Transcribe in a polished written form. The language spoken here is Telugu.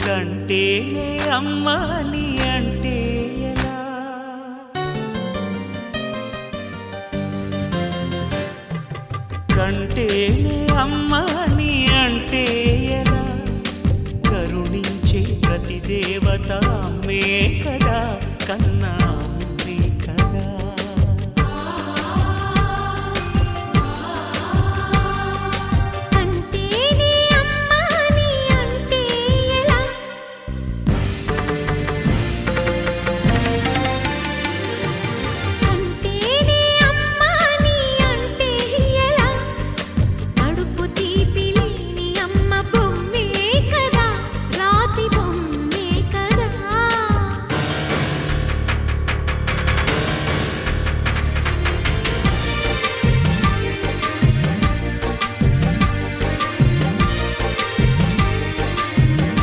కంటేనే అమ్మని అంటే ఎలా? కంటేనే అమ్మని అంటే ఎలా? కరుణించే ప్రతి దేవత అమ్మే కదా, కన్నా